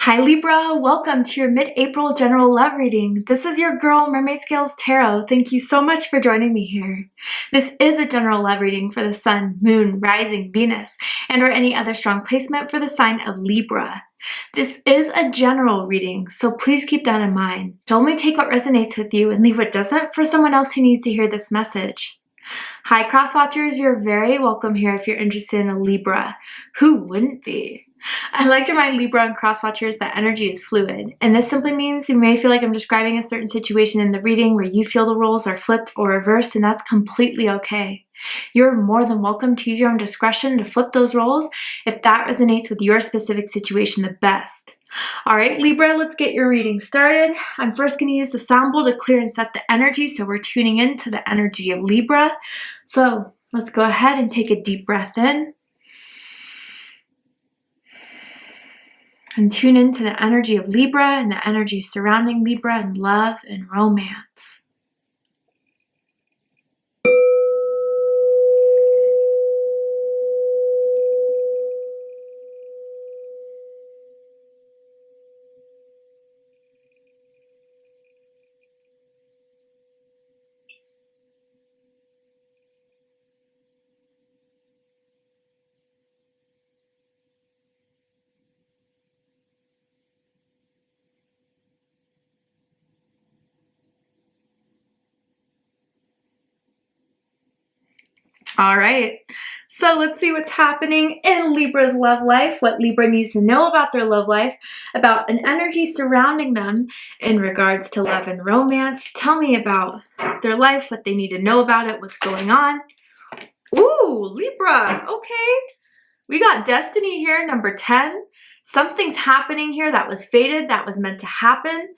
Hi Libra, welcome to your mid-April general love reading. This is your girl Mermaid Scales Tarot. Thank you so much for joining me here. This is a general love reading for the Sun, Moon, Rising, Venus, and or any other strong placement for the sign of Libra. This is a general reading, so please keep that in mind. Don't only take what resonates with you and leave what doesn't for someone else who needs to hear this message. Hi cross watchers, you're very welcome here if you're interested in a Libra. Who wouldn't be? I like to remind Libra and cross watchers that energy is fluid, and this simply means you may feel like I'm describing a certain situation in the reading where you feel the roles are flipped or reversed, and that's completely okay. You're more than welcome to use your own discretion to flip those roles if that resonates with your specific situation the best. Alright Libra, let's get your reading started. I'm first going to use the sound bowl to clear and set the energy, so we're tuning into the energy of Libra. So let's go ahead and take a deep breath in. And tune into the energy of Libra and the energy surrounding Libra and love and romance. All right, so let's see what's happening in Libra's love life, what Libra needs to know about their love life, about an energy surrounding them in regards to love and romance. Tell me about their life, what they need to know about it, what's going on. Ooh, Libra, okay. We got destiny here, number 10. Something's happening here that was fated, that was meant to happen.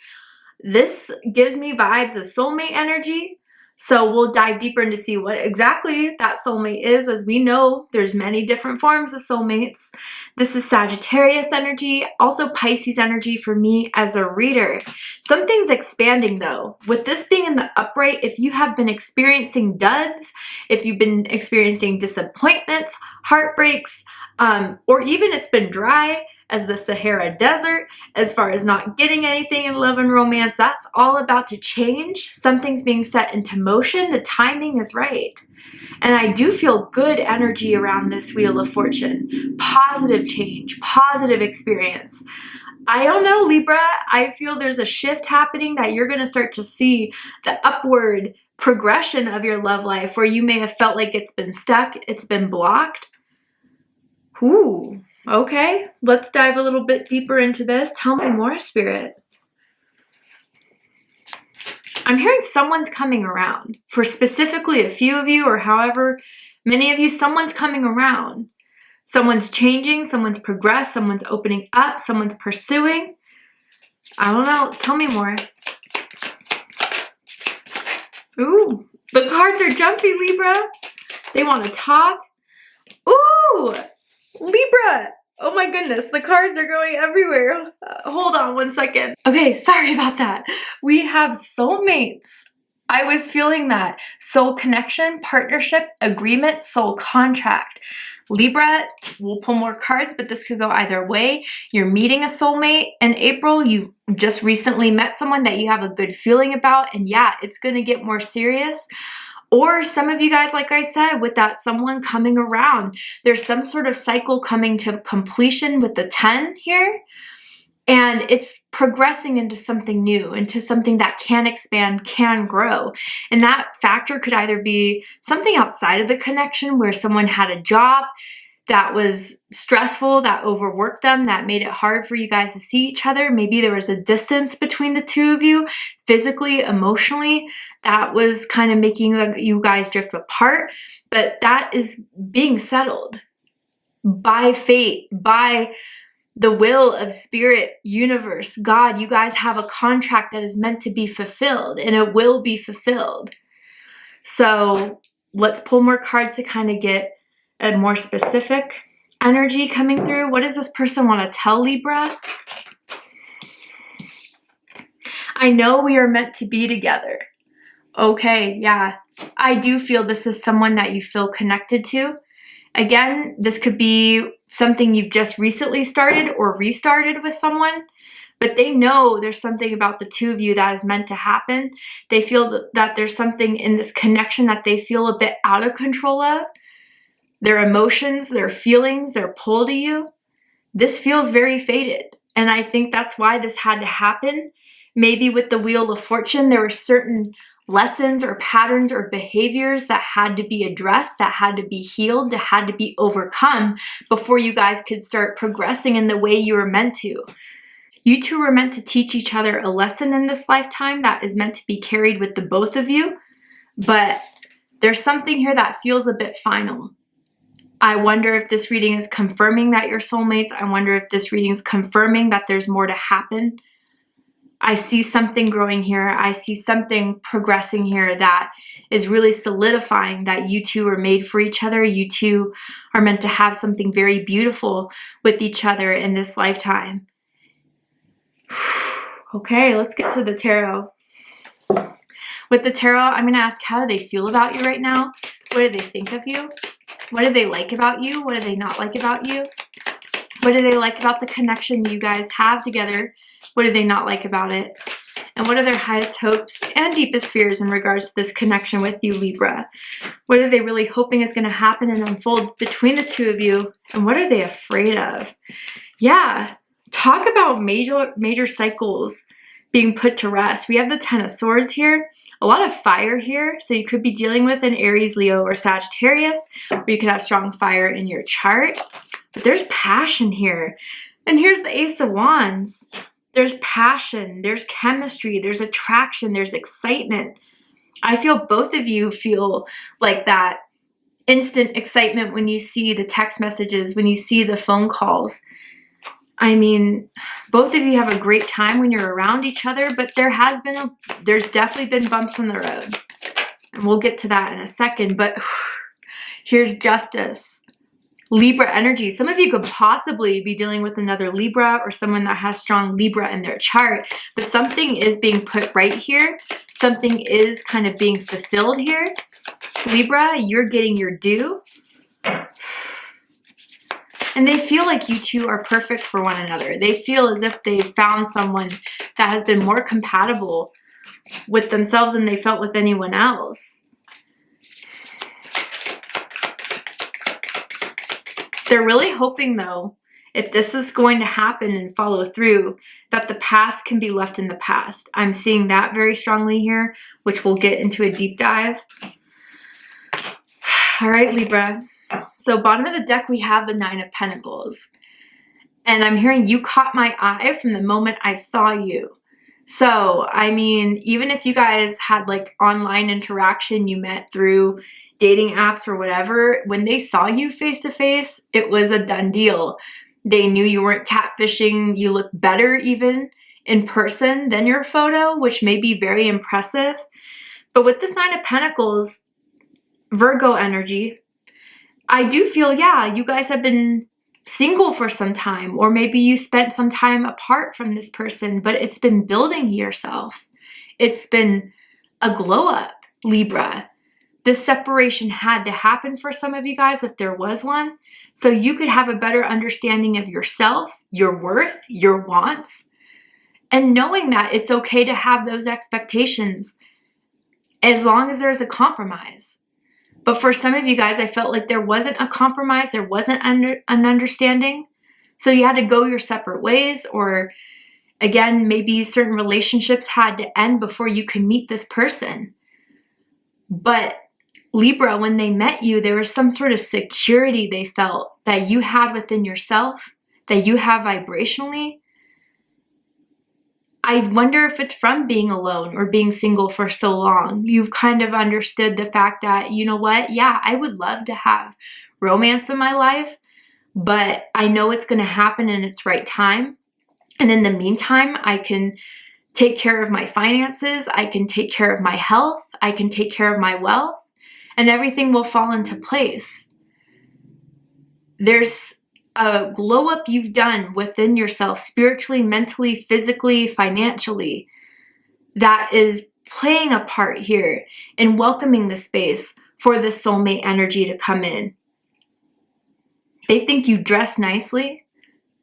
This gives me vibes of soulmate energy. So we'll dive deeper into see what exactly that soulmate is. As we know, there's many different forms of soulmates. This is Sagittarius energy, also Pisces energy for me as a reader. Something's expanding though. With this being in the upright, if you have been experiencing duds, if you've been experiencing disappointments, heartbreaks, or even it's been dry as the Sahara Desert, as far as not getting anything in love and romance, that's all about to change. Something's being set into motion. The timing is right. And I do feel good energy around this Wheel of Fortune. Positive change, positive experience. I don't know, Libra. I feel there's a shift happening that you're going to start to see the upward progression of your love life where you may have felt like it's been stuck, it's been blocked. Ooh. Okay, let's dive a little bit deeper into this. Tell me more, Spirit. I'm hearing someone's coming around. For specifically a few of you, or however many of you, someone's coming around. Someone's changing, someone's progressed, someone's opening up, someone's pursuing. I don't know, tell me more. Ooh, the cards are jumpy, Libra. They want to talk. Ooh! Libra! Oh my goodness, the cards are going everywhere. Hold on one second. Okay, sorry about that. We have soulmates. I was feeling that. Soul connection, partnership, agreement, soul contract. Libra, we'll pull more cards, but this could go either way. You're meeting a soulmate in April. You've just recently met someone that you have a good feeling about, and yeah, it's going to get more serious. Or some of you guys, like I said, with that someone coming around, there's some sort of cycle coming to completion with the 10 here. And it's progressing into something new, into something that can expand, can grow. And that factor could either be something outside of the connection where someone had a job that was stressful, that overworked them, that made it hard for you guys to see each other. Maybe there was a distance between the two of you, physically, emotionally, that was kind of making you guys drift apart. But that is being settled by fate, by the will of spirit, universe, God. You guys have a contract that is meant to be fulfilled, and it will be fulfilled. So let's pull more cards to kind of get a more specific energy coming through. What does this person want to tell Libra? I know we are meant to be together. Okay, yeah. I do feel this is someone that you feel connected to. Again, this could be something you've just recently started or restarted with someone, but they know there's something about the two of you that is meant to happen. They feel that there's something in this connection that they feel a bit out of control of. Their emotions, their feelings, their pull to you. This feels very fated. And I think that's why this had to happen. Maybe with the Wheel of Fortune, there were certain lessons or patterns or behaviors that had to be addressed, that had to be healed, that had to be overcome before you guys could start progressing in the way you were meant to. You two were meant to teach each other a lesson in this lifetime that is meant to be carried with the both of you, but there's something here that feels a bit final. I wonder if this reading is confirming that you're soulmates. I wonder if this reading is confirming that there's more to happen. I see something growing here. I see something progressing here that is really solidifying that you two are made for each other. You two are meant to have something very beautiful with each other in this lifetime. Okay, let's get to the tarot. With the tarot, I'm going to ask, how do they feel about you right now? What do they think of you? What do they like about you? What do they not like about you? What do they like about the connection you guys have together? What do they not like about it? And what are their highest hopes and deepest fears in regards to this connection with you, Libra? What are they really hoping is going to happen and unfold between the two of you? And what are they afraid of? Yeah, talk about major cycles being put to rest. We have the Ten of Swords here. A lot of fire here, so you could be dealing with an Aries, Leo, or Sagittarius, or you could have strong fire in your chart. But there's passion here. And here's the Ace of Wands. There's passion, there's chemistry, there's attraction, there's excitement. I feel both of you feel like that instant excitement when you see the text messages, when you see the phone calls. I mean, both of you have a great time when you're around each other, but there's definitely been bumps on the road. And we'll get to that in a second, but here's Justice. Libra energy. Some of you could possibly be dealing with another Libra or someone that has strong Libra in their chart, but something is being put right here. Something is kind of being fulfilled here. Libra, you're getting your due. And they feel like you two are perfect for one another. They feel as if they found someone that has been more compatible with themselves than they felt with anyone else. They're really hoping, though, if this is going to happen and follow through, that the past can be left in the past. I'm seeing that very strongly here, which we'll get into a deep dive. All right, Libra. So bottom of the deck, we have the Nine of Pentacles. And I'm hearing you caught my eye from the moment I saw you. So, I mean, even if you guys had like online interaction, you met through dating apps or whatever, when they saw you face to face, it was a done deal. They knew you weren't catfishing. You look better even in person than your photo, which may be very impressive. But with this Nine of Pentacles, Virgo energy, I do feel, yeah, you guys have been single for some time, or maybe you spent some time apart from this person, but it's been building yourself. It's been a glow up, Libra. This separation had to happen for some of you guys if there was one, so you could have a better understanding of yourself, your worth, your wants, and knowing that it's okay to have those expectations as long as there's a compromise. But for some of you guys, I felt like there wasn't a compromise, there wasn't an understanding. So you had to go your separate ways, or again, maybe certain relationships had to end before you could meet this person. But Libra, when they met you, there was some sort of security they felt that you had within yourself, that you have vibrationally. I wonder if it's from being alone or being single for so long. You've kind of understood the fact that, you know what, yeah, I would love to have romance in my life, but I know it's going to happen in its right time. And in the meantime, I can take care of my finances, I can take care of my health, I can take care of my wealth, and everything will fall into place. There's a glow up you've done within yourself, spiritually, mentally, physically, financially, that is playing a part here in welcoming the space for the soulmate energy to come in. They think you dress nicely.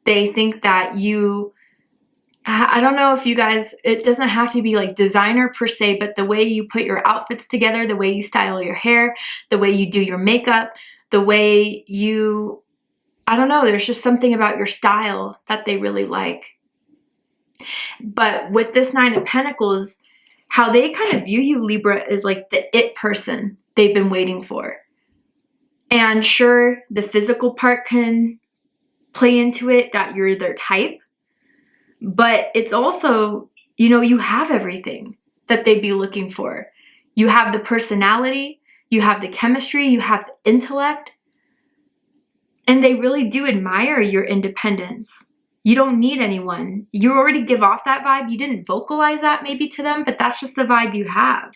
They think that you, I don't know if you guys, it doesn't have to be like designer per se, but the way you put your outfits together, the way you style your hair, the way you do your makeup, the way you, I don't know, there's just something about your style that they really like. But with this Nine of Pentacles, how they kind of view you, Libra, is like the it person they've been waiting for. And sure, the physical part can play into it, that you're their type. But it's also, you know, you have everything that they'd be looking for. You have the personality, you have the chemistry, you have the intellect. And they really do admire your independence. You don't need anyone. You already give off that vibe. You didn't vocalize that maybe to them, but that's just the vibe you have.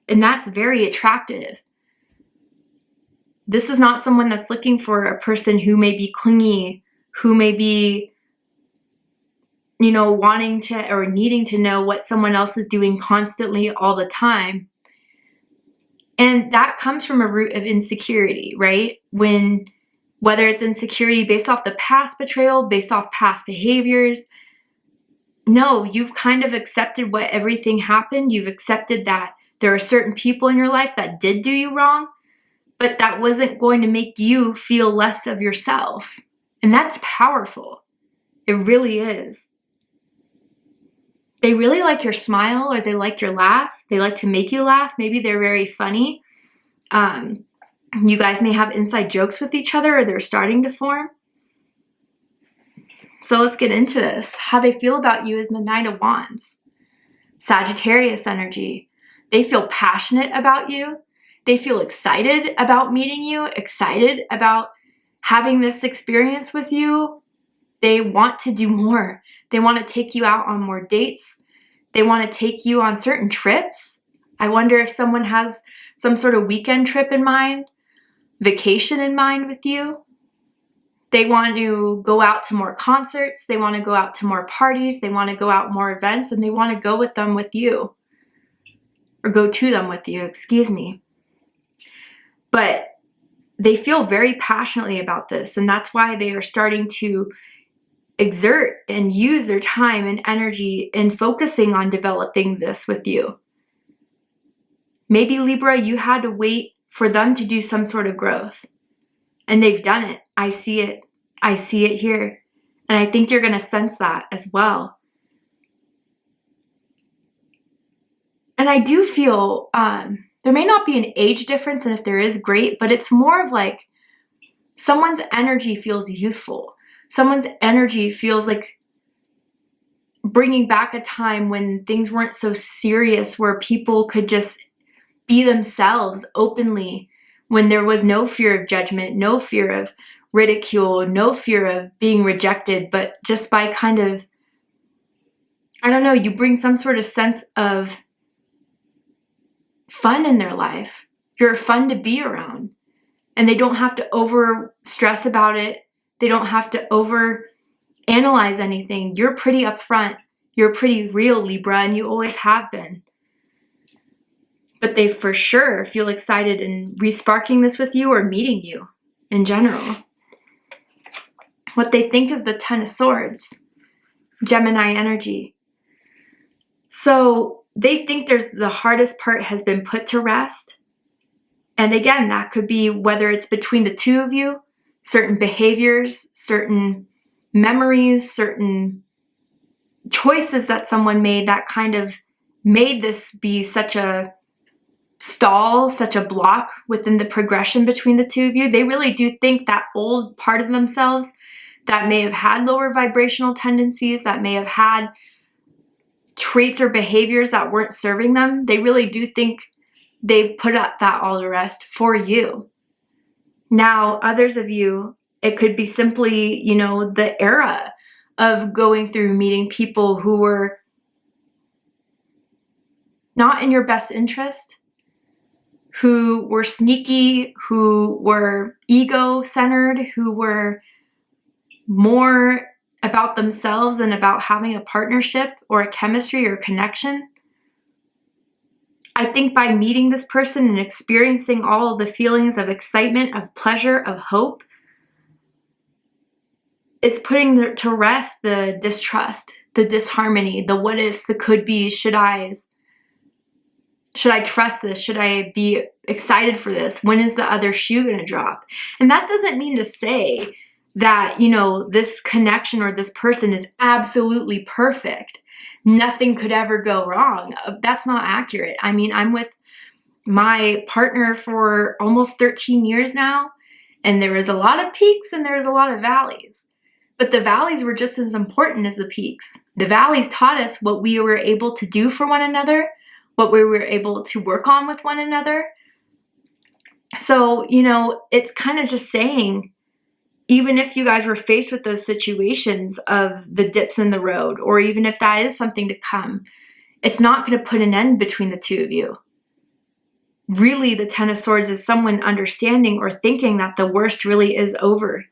And that's very attractive. This is not someone that's looking for a person who may be clingy, who may be, you know, wanting to or needing to know what someone else is doing constantly all the time. And that comes from a root of insecurity, right? Whether it's insecurity based off the past betrayal, based off past behaviors, no, you've kind of accepted what everything happened. You've accepted that there are certain people in your life that did do you wrong, but that wasn't going to make you feel less of yourself. And that's powerful. It really is. They really like your smile, or they like your laugh. They like to make you laugh. Maybe they're very funny. You guys may have inside jokes with each other, or they're starting to form. So let's get into this. How they feel about you is the Nine of Wands. Sagittarius energy. They feel passionate about you. They feel excited about meeting you, excited about having this experience with you. They want to do more. They want to take you out on more dates. They want to take you on certain trips. I wonder if someone has some sort of weekend trip in mind, vacation in mind with you. They want to go out to more concerts. They want to go out to more parties. They want to go out more events, and they want to go with them with you. Or go to them with you, excuse me. But they feel very passionately about this, and that's why they are starting to exert and use their time and energy in focusing on developing this with you. Maybe, Libra, you had to wait for them to do some sort of growth. And they've done it. I see it. I see it here. And I think you're going to sense that as well. And I do feel there may not be an age difference, and if there is, great, but it's more of like someone's energy feels youthful. Someone's energy feels like bringing back a time when things weren't so serious, where people could just be themselves openly, when there was no fear of judgment, no fear of ridicule, no fear of being rejected, but just by kind of, I don't know, you bring some sort of sense of fun in their life. You're fun to be around, and they don't have to over stress about it. They don't have to over analyze anything. You're pretty upfront. You're pretty real, Libra, and you always have been. But they for sure feel excited in re-sparking this with you or meeting you in general. What they think is the Ten of Swords, Gemini energy. So they think the hardest part has been put to rest. And again, that could be whether it's between the two of you, certain behaviors, certain memories, certain choices that someone made that kind of made this be such a stall, such a block within the progression between the two of you. They really do think that old part of themselves that may have had lower vibrational tendencies, that may have had traits or behaviors that weren't serving them, they really do think they've put up that all to rest for you. Now, others of you, it could be simply, you know, the era of going through meeting people who were not in your best interest, who were sneaky, who were ego-centered, who were more about themselves than about having a partnership or a chemistry or connection. I think by meeting this person and experiencing all of the feelings of excitement, of pleasure, of hope, it's putting to rest the distrust, the disharmony, the what ifs, the could be, should I's. Should I trust this? Should I be excited for this? When is the other shoe going to drop? And that doesn't mean to say that, you know, this connection or this person is absolutely perfect. Nothing could ever go wrong. That's not accurate. I mean, I'm with my partner for almost 13 years now, and there is a lot of peaks and there's a lot of valleys. But the valleys were just as important as the peaks. The valleys taught us what we were able to do for one another, what we were able to work on with one another. So, you know, it's kind of just saying, even if you guys were faced with those situations of the dips in the road, or even if that is something to come, it's not going to put an end between the two of you. Really, the Ten of Swords is someone understanding or thinking that the worst really is over.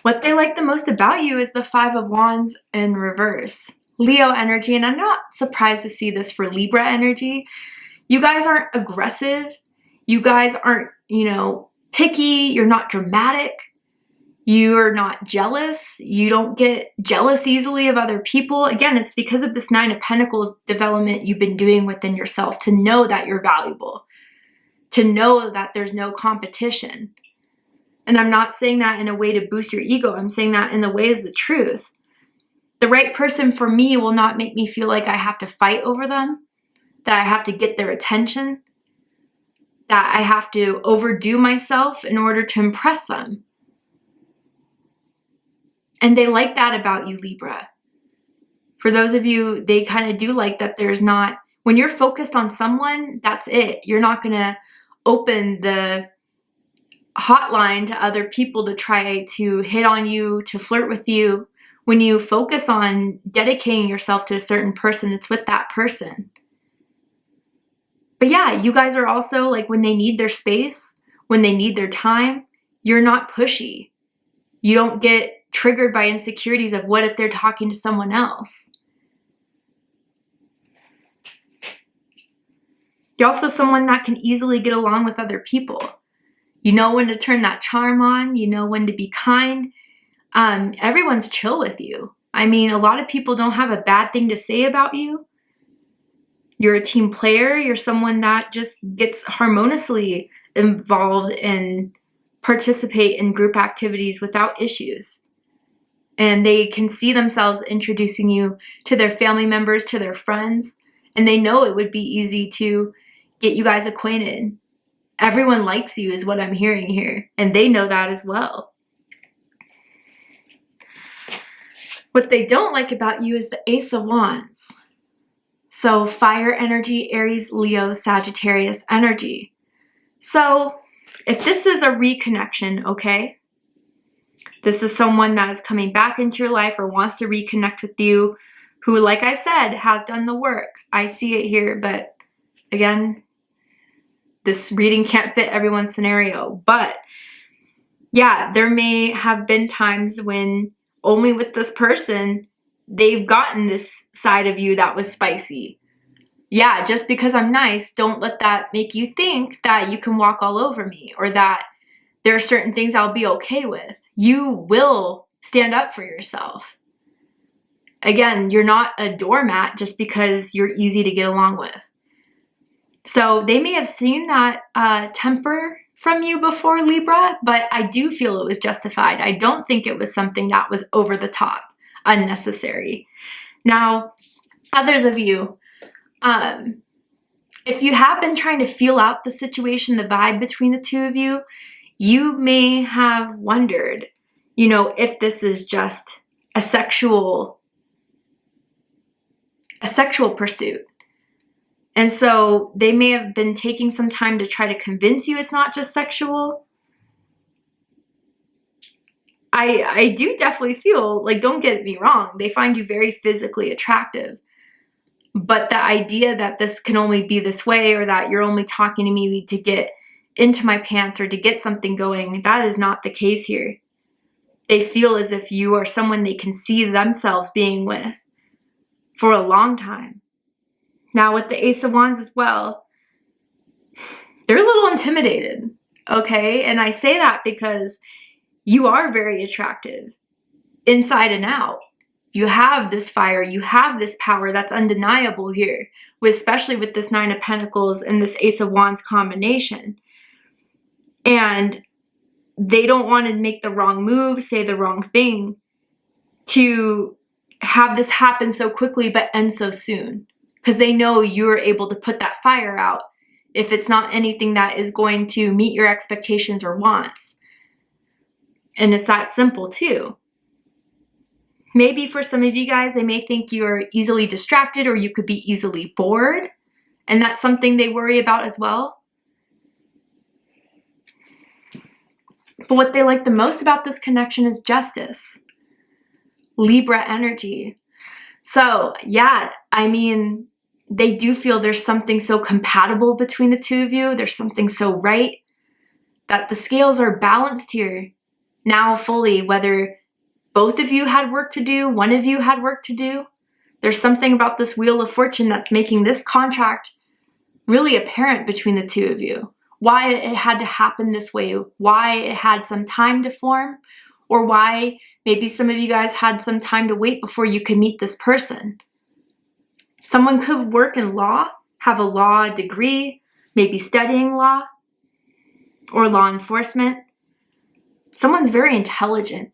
What they like the most about you is the Five of Wands in reverse. Leo energy, and I'm not surprised to see this for Libra energy. You guys aren't aggressive. You guys aren't, you know, picky. You're not dramatic. You're not jealous. You don't get jealous easily of other people. Again, it's because of this Nine of Pentacles development you've been doing within yourself to know that you're valuable, to know that there's no competition. And I'm not saying that in a way to boost your ego. I'm saying that in the way is the truth. The right person for me will not make me feel like I have to fight over them, that I have to get their attention, that I have to overdo myself in order to impress them. And they like that about you, Libra. For those of you, they kind of do like that there's not, when you're focused on someone, that's it. You're not going to open the hotline to other people to try to hit on you, to flirt with you. When you focus on dedicating yourself to a certain person, it's with that person. But yeah, you guys are also like, when they need their space, when they need their time, you're not pushy. You don't get triggered by insecurities of what if they're talking to someone else. You're also someone that can easily get along with other people. You know when to turn that charm on. You know when to be kind. Everyone's chill with you. I mean, a lot of people don't have a bad thing to say about you. You're a team player. You're someone that just gets harmoniously involved and participate in group activities without issues. And they can see themselves introducing you to their family members, to their friends, and they know it would be easy to get you guys acquainted. Everyone likes you is what I'm hearing here, and they know that as well. What they don't like about you is the Ace of Wands. So fire energy, Aries, Leo, Sagittarius energy. So if this is a reconnection, okay? This is someone that is coming back into your life or wants to reconnect with you, who, like I said, has done the work. I see it here, but again, this reading can't fit everyone's scenario. But yeah, there may have been times when only with this person, they've gotten this side of you that was spicy. Yeah, just because I'm nice, don't let that make you think that you can walk all over me or that there are certain things I'll be okay with. You will stand up for yourself. Again, you're not a doormat just because you're easy to get along with. So they may have seen that temper from you before, Libra, but I do feel it was justified. I don't think it was something that was over the top, unnecessary. Now, others of you, if you have been trying to feel out the situation, the vibe between the two of you, you may have wondered, you know, if this is just a sexual pursuit. And so they may have been taking some time to try to convince you it's not just sexual. I do definitely feel, like, don't get me wrong, they find you very physically attractive. But the idea that this can only be this way, or that you're only talking to me to get into my pants or to get something going, that is not the case here. They feel as if you are someone they can see themselves being with for a long time. Now with the Ace of Wands as well, they're a little intimidated, okay? And I say that because you are very attractive inside and out. You have this fire, you have this power that's undeniable here, especially with this Nine of Pentacles and this Ace of Wands combination. And they don't want to make the wrong move, say the wrong thing, to have this happen so quickly but end so soon. Because they know you're able to put that fire out if it's not anything that is going to meet your expectations or wants. And it's that simple too. Maybe for some of you guys, they may think you're easily distracted or you could be easily bored. And that's something they worry about as well. But what they like the most about this connection is justice. Libra energy. So yeah, I mean, they do feel there's something so compatible between the two of you. There's something so right that the scales are balanced here now fully, whether both of you had work to do, one of you had work to do. There's something about this Wheel of Fortune that's making this contract really apparent between the two of you. Why it had to happen this way, why it had some time to form, or why maybe some of you guys had some time to wait before you could meet this person. Someone could work in law, have a law degree, maybe studying law or law enforcement. Someone's very intelligent.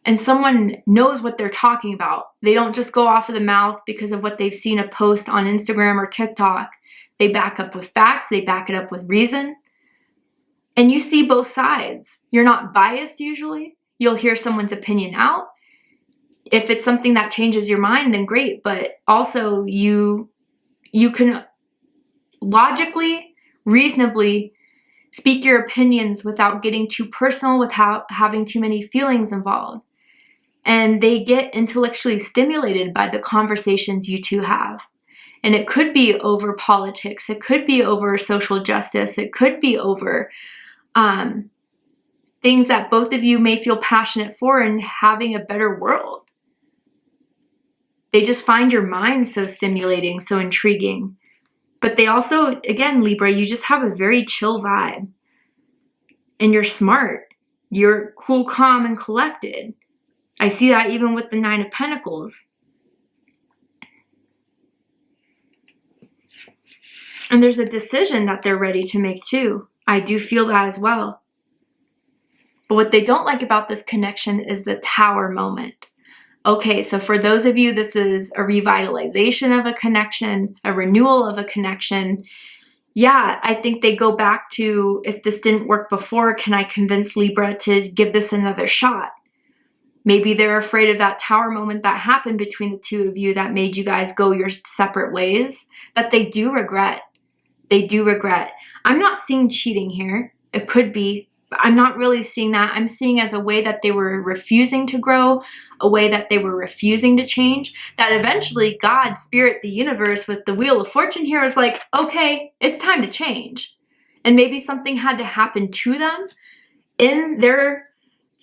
And someone knows what they're talking about. They don't just go off of the mouth because of what they've seen a post on Instagram or TikTok. They back up with facts. They back it up with reason. And you see both sides. You're not biased usually. You'll hear someone's opinion out. If it's something that changes your mind, then great. But also you can logically, reasonably speak your opinions without getting too personal, without having too many feelings involved. And they get intellectually stimulated by the conversations you two have. And it could be over politics. It could be over social justice. It could be over things that both of you may feel passionate for and having a better world. They just find your mind so stimulating, so intriguing. But they also, again, Libra, you just have a very chill vibe. And you're smart. You're cool, calm, and collected. I see that even with the Nine of Pentacles. And there's a decision that they're ready to make too. I do feel that as well. But what they don't like about this connection is the Tower moment. Okay, so for those of you, this is a revitalization of a connection, a renewal of a connection. Yeah, I think they go back to, if this didn't work before, can I convince Libra to give this another shot? Maybe they're afraid of that Tower moment that happened between the two of you that made you guys go your separate ways, that they do regret. They do regret. I'm not seeing cheating here. It could be, but I'm not really seeing that. I'm seeing as a way that they were refusing to grow, a way that they were refusing to change, that eventually God, Spirit, the universe with the Wheel of Fortune here is like, okay, it's time to change. And maybe something had to happen to them in their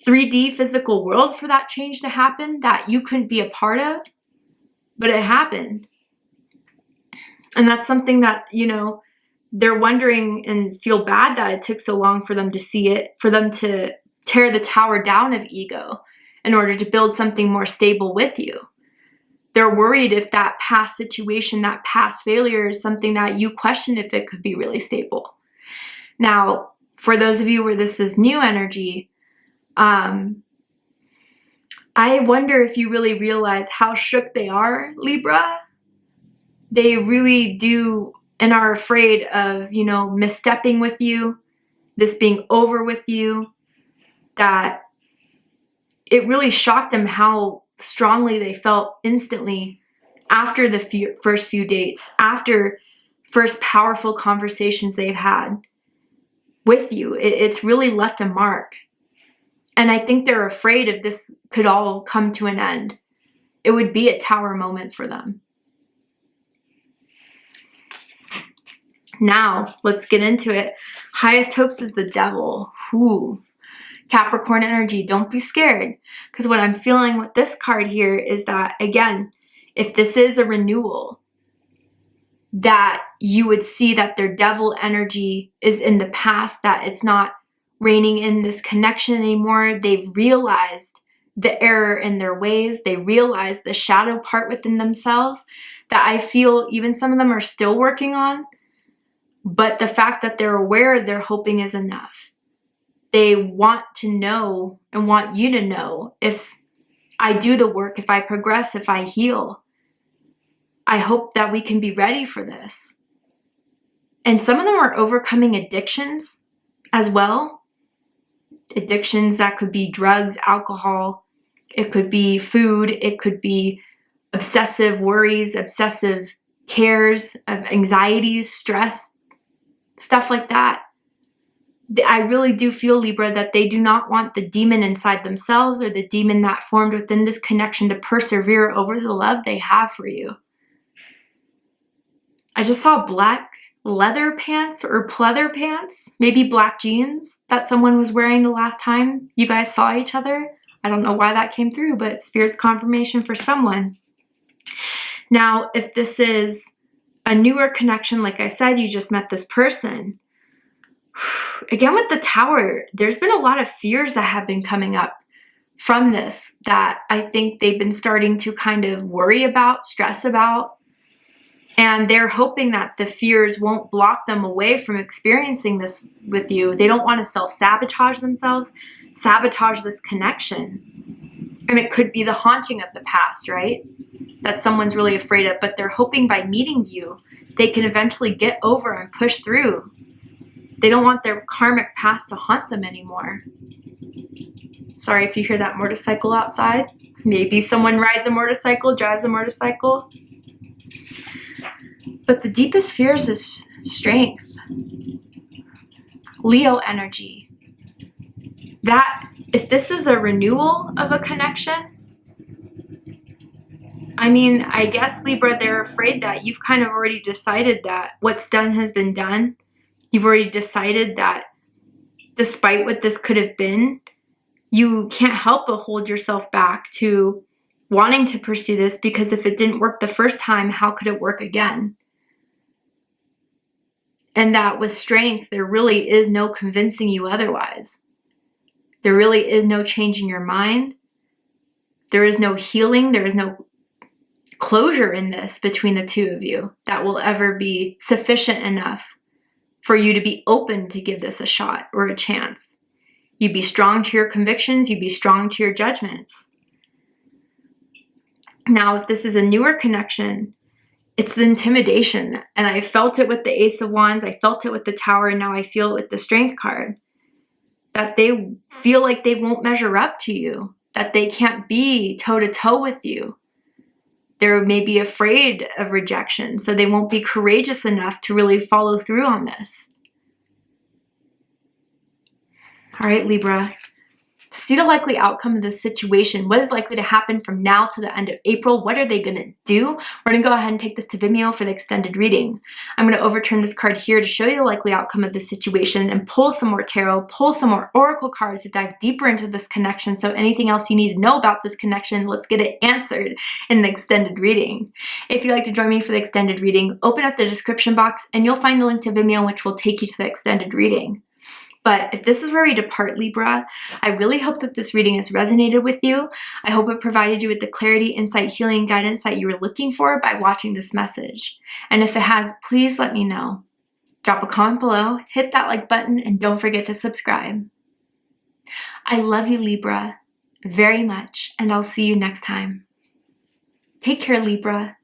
3D physical world for that change to happen that you couldn't be a part of, but it happened. And that's something that, you know, they're wondering and feel bad that it took so long for them to see it, for them to tear the tower down of ego in order to build something more stable with you. They're worried if that past situation, that past failure is something that you question if it could be really stable. Now, for those of you where this is new energy, I wonder if you really realize how shook they are, Libra. They really do and are afraid of, you know, misstepping with you, this being over with you, that it really shocked them how strongly they felt instantly after the first few dates, after first powerful conversations they've had with you. It's really left a mark. And I think they're afraid if this could all come to an end, it would be a Tower moment for them. Now, let's get into it. Highest hopes is the Devil. Ooh. Capricorn energy, don't be scared. Because what I'm feeling with this card here is that, again, if this is a renewal, that you would see that their devil energy is in the past, that it's not reigning in this connection anymore. They've realized the error in their ways. They realize the shadow part within themselves that I feel even some of them are still working on. But the fact that they're aware, they're hoping is enough. They want to know and want you to know, if I do the work, if I progress, if I heal, I hope that we can be ready for this. And some of them are overcoming addictions as well. Addictions that could be drugs, alcohol, it could be food, it could be obsessive worries, obsessive cares, of anxieties, stress, stuff like that. I really do feel, Libra, that they do not want the demon inside themselves or the demon that formed within this connection to persevere over the love they have for you. I just saw black leather pants or pleather pants, maybe black jeans that someone was wearing the last time you guys saw each other. I don't know why that came through, but Spirit's confirmation for someone. Now, if this is a newer connection, like I said, you just met this person. Again, with the Tower, there's been a lot of fears that have been coming up from this that I think they've been starting to kind of worry about, stress about. And they're hoping that the fears won't block them away from experiencing this with you. They don't want to self-sabotage themselves, sabotage this connection. And it could be the haunting of the past, right? That someone's really afraid of, but they're hoping by meeting you, they can eventually get over and push through. They don't want their karmic past to haunt them anymore. Sorry if you hear that motorcycle outside. Maybe someone rides a motorcycle, drives a motorcycle. But the deepest fears is strength. Leo energy. That, if this is a renewal of a connection, I mean, I guess, Libra, they're afraid that you've kind of already decided that what's done has been done. You've already decided that despite what this could have been, you can't help but hold yourself back to wanting to pursue this, because if it didn't work the first time, how could it work again? And that with strength, there really is no convincing you otherwise. There really is no changing your mind. There is no healing. There is no closure in this between the two of you that will ever be sufficient enough for you to be open to give this a shot or a chance. You'd be strong to your convictions. You'd be strong to your judgments. Now, if this is a newer connection, it's the intimidation. And I felt it with the Ace of Wands. I felt it with the Tower. And now I feel it with the Strength card. That they feel like they won't measure up to you. That they can't be toe-to-toe with you. They're maybe afraid of rejection, so they won't be courageous enough to really follow through on this. All right, Libra. To see the likely outcome of this situation, what is likely to happen from now to the end of April? What are they going to do? We're going to go ahead and take this to Vimeo for the extended reading. I'm going to overturn this card here to show you the likely outcome of this situation and pull some more tarot, pull some more oracle cards to dive deeper into this connection. So anything else you need to know about this connection, let's get it answered in the extended reading. If you'd like to join me for the extended reading, open up the description box and you'll find the link to Vimeo, which will take you to the extended reading. But if this is where we depart, Libra, I really hope that this reading has resonated with you. I hope it provided you with the clarity, insight, healing, guidance that you were looking for by watching this message. And if it has, please let me know. Drop a comment below, hit that like button, and don't forget to subscribe. I love you, Libra, very much, and I'll see you next time. Take care, Libra.